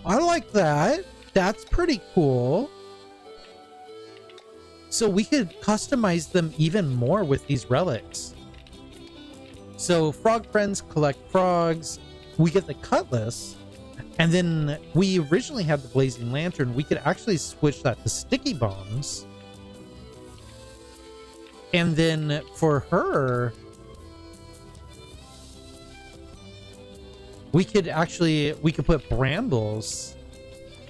I like that. That's pretty cool. So we could customize them even more with these relics. So frog friends collect frogs. We get the cutlass. And then we originally had the blazing lantern. We could actually switch that to sticky bombs. And then for her, we could put brambles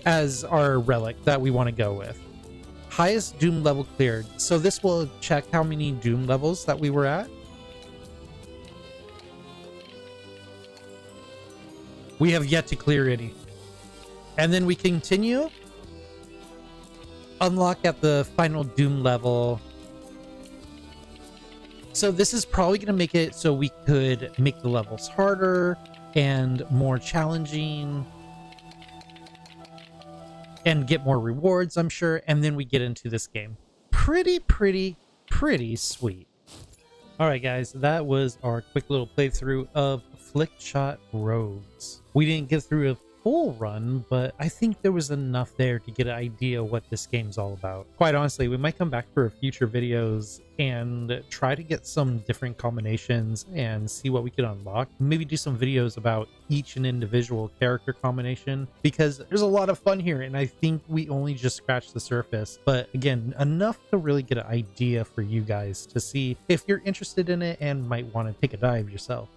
as our relic that we want to go with. Highest Doom level cleared. So this will check how many Doom levels that we were at. We have yet to clear any. And then we continue. Unlock at the final Doom level. So this is probably going to make it so we could make the levels harder and more challenging. And get more rewards, I'm sure. And then we get into this game. Pretty sweet. All right, guys, that was our quick little playthrough of Flickshot Rogues. We didn't get through full run, but I think there was enough there to get an idea what this game's all about. Quite honestly, we might come back for future videos and try to get some different combinations and see what we can unlock. Maybe do some videos about each and individual character combination, because there's a lot of fun here and I think we only just scratched the surface. But again, enough to really get an idea for you guys to see if you're interested in it and might want to take a dive yourself.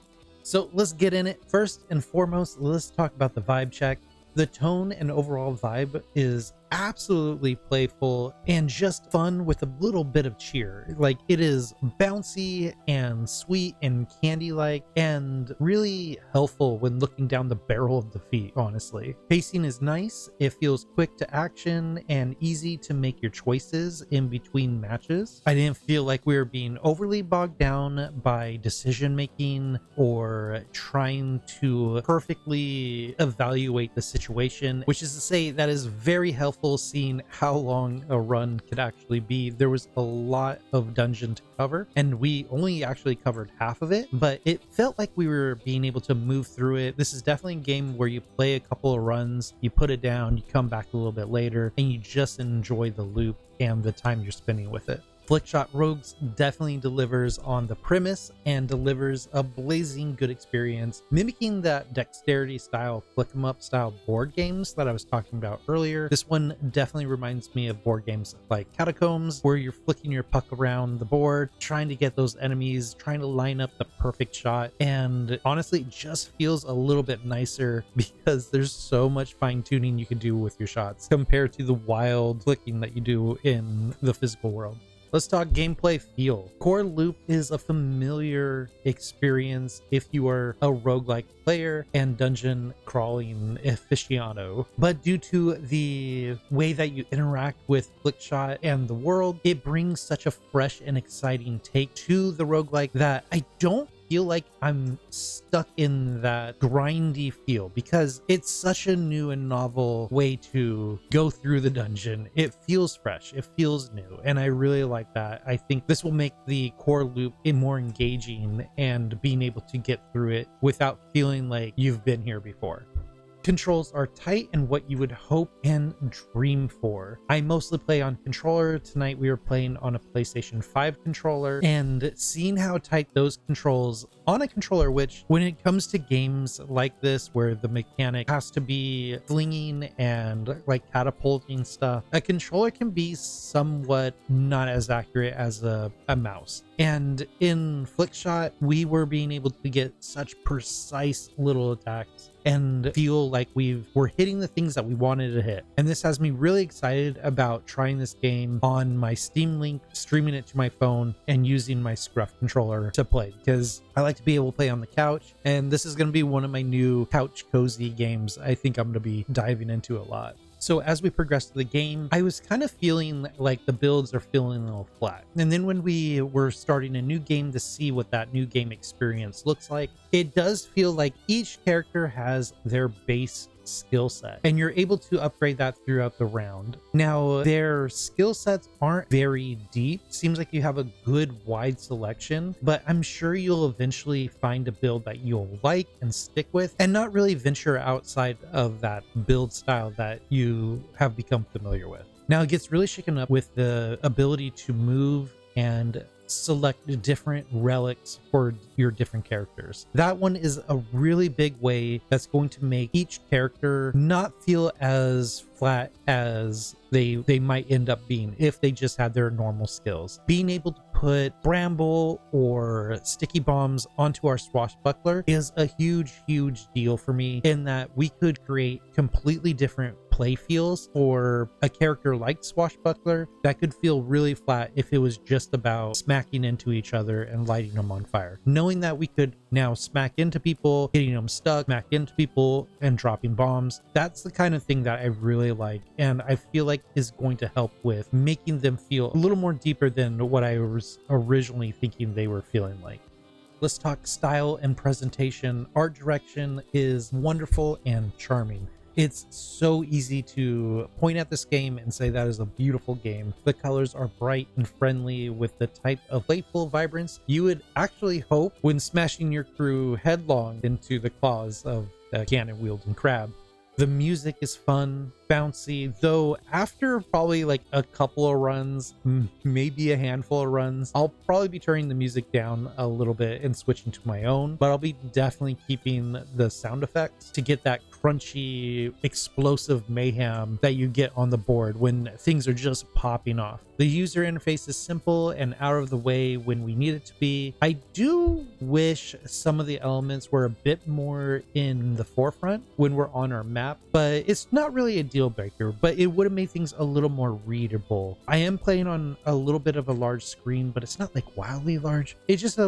So let's get in it. First and foremost, let's talk about the vibe check. The tone and overall vibe is absolutely playful and just fun with a little bit of cheer. Like, it is bouncy and sweet and candy-like and really helpful when looking down the barrel of defeat, honestly. Pacing is nice. It feels quick to action and easy to make your choices in between matches. I didn't feel like we were being overly bogged down by decision making or trying to perfectly evaluate the situation, which is to say that is very helpful seeing how long a run could actually be. There was a lot of dungeon to cover and we only actually covered half of it, but it felt like we were being able to move through it. This is definitely a game where you play a couple of runs, you put it down, you come back a little bit later, and you just enjoy the loop and the time you're spending with it. Flickshot Rogues definitely delivers on the premise and delivers a blazing good experience, mimicking that dexterity style, flick 'em up style board games that I was talking about earlier. This one definitely reminds me of board games like Catacombs, where you're flicking your puck around the board, trying to get those enemies, trying to line up the perfect shot. And honestly, it just feels a little bit nicer because there's so much fine tuning you can do with your shots compared to the wild flicking that you do in the physical world. Let's talk gameplay feel. Core Loop is a familiar experience if you are a roguelike player and dungeon crawling aficionado. But due to the way that you interact with Flickshot and the world, it brings such a fresh and exciting take to the roguelike that I don't feel like I'm stuck in that grindy feel, because it's such a new and novel way to go through the dungeon. It feels fresh, it feels new, and I really like that. I think this will make the core loop more engaging and being able to get through it without feeling like you've been here before. Controls are tight and what you would hope and dream for. I mostly play on controller. Tonight we were playing on a PlayStation 5 controller, and seeing how tight those controls on a controller, which when it comes to games like this where the mechanic has to be flinging and like catapulting stuff, a controller can be somewhat not as accurate as a mouse. And in Flickshot, we were being able to get such precise little attacks and feel like we're hitting the things that we wanted to hit. And this has me really excited about trying this game on my Steam Link, streaming it to my phone, and using my Scruff controller to play, because I like to be able to play on the couch, and this is going to be one of my new couch cozy games I think I'm going to be diving into a lot. So as we progress through the game, I was kind of feeling like the builds are feeling a little flat. And then when we were starting a new game to see what that new game experience looks like, it does feel like each character has their base skill set and you're able to upgrade that throughout the round. Now, their skill sets aren't very deep. Seems like you have a good wide selection, but I'm sure you'll eventually find a build that you'll like and stick with and not really venture outside of that build style that you have become familiar with. Now, it gets really shaken up with the ability to move and select different relics for your different characters. That one is a really big way that's going to make each character not feel as flat as they might end up being if they just had their normal skills. Being able to put bramble or sticky bombs onto our swashbuckler is a huge deal for me, in that we could create completely different play feels for a character like swashbuckler that could feel really flat if it was just about smacking into each other and lighting them on fire. Knowing that we could now smack into people, getting them stuck, smack into people, and dropping bombs, that's the kind of thing that I really like, and I feel like is going to help with making them feel a little more deeper than what I was originally thinking they were feeling like. Let's talk style and presentation. Art direction is wonderful and charming. It's so easy to point at this game and say that is a beautiful game. The colors are bright and friendly with the type of playful vibrance you would actually hope when smashing your crew headlong into the claws of a cannon-wielding crab. The music is fun, bouncy, though after probably like a couple of runs, maybe a handful of runs, I'll probably be turning the music down a little bit and switching to my own, but I'll be definitely keeping the sound effects to get that crunchy, explosive mayhem that you get on the board when things are just popping off. The user interface is simple and out of the way when we need it to be. I do wish some of the elements were a bit more in the forefront when we're on our map, but it's not really a deal breaker, but it would have made things a little more readable. I am playing on a little bit of a large screen, but it's not like wildly large. It just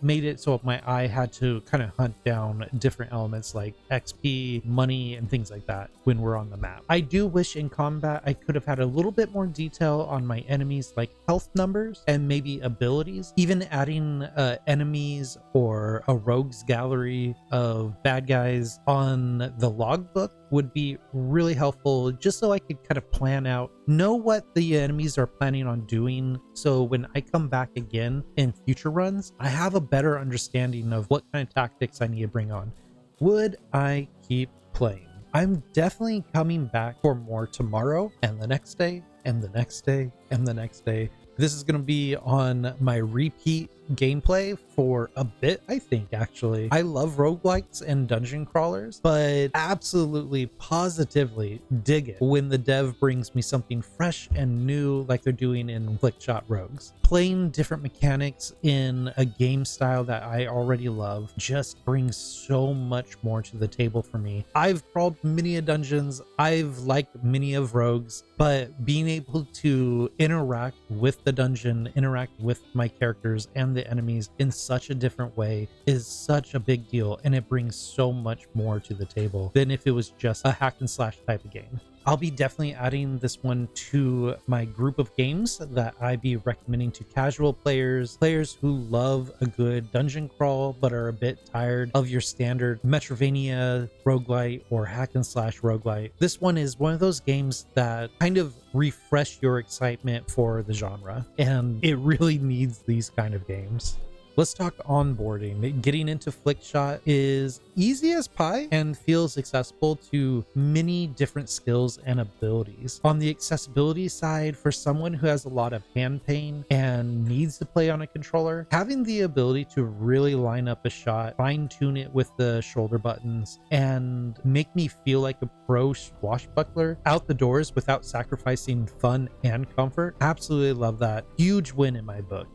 made it so my eye had to kind of hunt down different elements like XP, money, and things like that when we're on the map. I do wish in combat I could have had a little bit more detail on my enemies, like health numbers and maybe abilities. Even adding enemies or a rogues gallery of bad guys on the logbook would be really helpful, just so I could kind of plan out, know what the enemies are planning on doing, so when I come back again in future runs, I have a better understanding of what kind of tactics I need to bring on. Would I keep playing? I'm definitely coming back for more tomorrow and the next day and the next day and the next day. This is going to be on my repeat gameplay for a bit, I think, actually. I love roguelikes and dungeon crawlers, but absolutely, positively dig it when the dev brings me something fresh and new like they're doing in Flickshot Rogues. Playing different mechanics in a game style that I already love just brings so much more to the table for me. I've crawled many a dungeons, I've liked many of rogues, but being able to interact with the dungeon, interact with my characters and the enemies in such a different way is such a big deal, and it brings so much more to the table than if it was just a hack and slash type of game. I'll be definitely adding this one to my group of games that I'd be recommending to casual players, players who love a good dungeon crawl but are a bit tired of your standard Metroidvania roguelite or hack and slash roguelite. This one is one of those games that kind of refresh your excitement for the genre, and it really needs these kind of games. Let's talk onboarding. Getting into Flickshot is easy as pie and feels accessible to many different skills and abilities. On the accessibility side, for someone who has a lot of hand pain and needs to play on a controller, having the ability to really line up a shot, fine-tune it with the shoulder buttons, and make me feel like a pro swashbuckler out the doors without sacrificing fun and comfort, absolutely love that. Huge win in my book.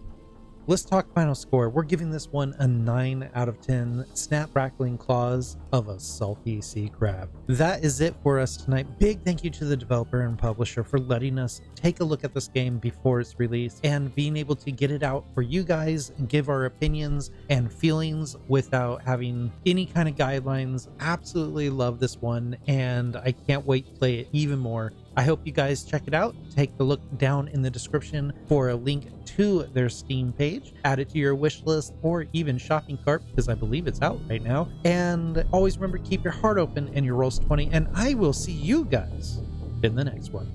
Let's talk final score. We're giving this one a 9 out of 10 snap crackling claws of a salty sea crab. That is it for us tonight. Big thank you to the developer and publisher for letting us take a look at this game before it's released and being able to get it out for you guys and give our opinions and feelings without having any kind of guidelines. Absolutely love this one, and I can't wait to play it even more. I hope you guys check it out. Take a look down in the description for a link to their Steam page. Add it to your wish list or even shopping cart, because I believe it's out right now. And always remember, keep your heart open and your rolls 20, and I will see you guys in the next one.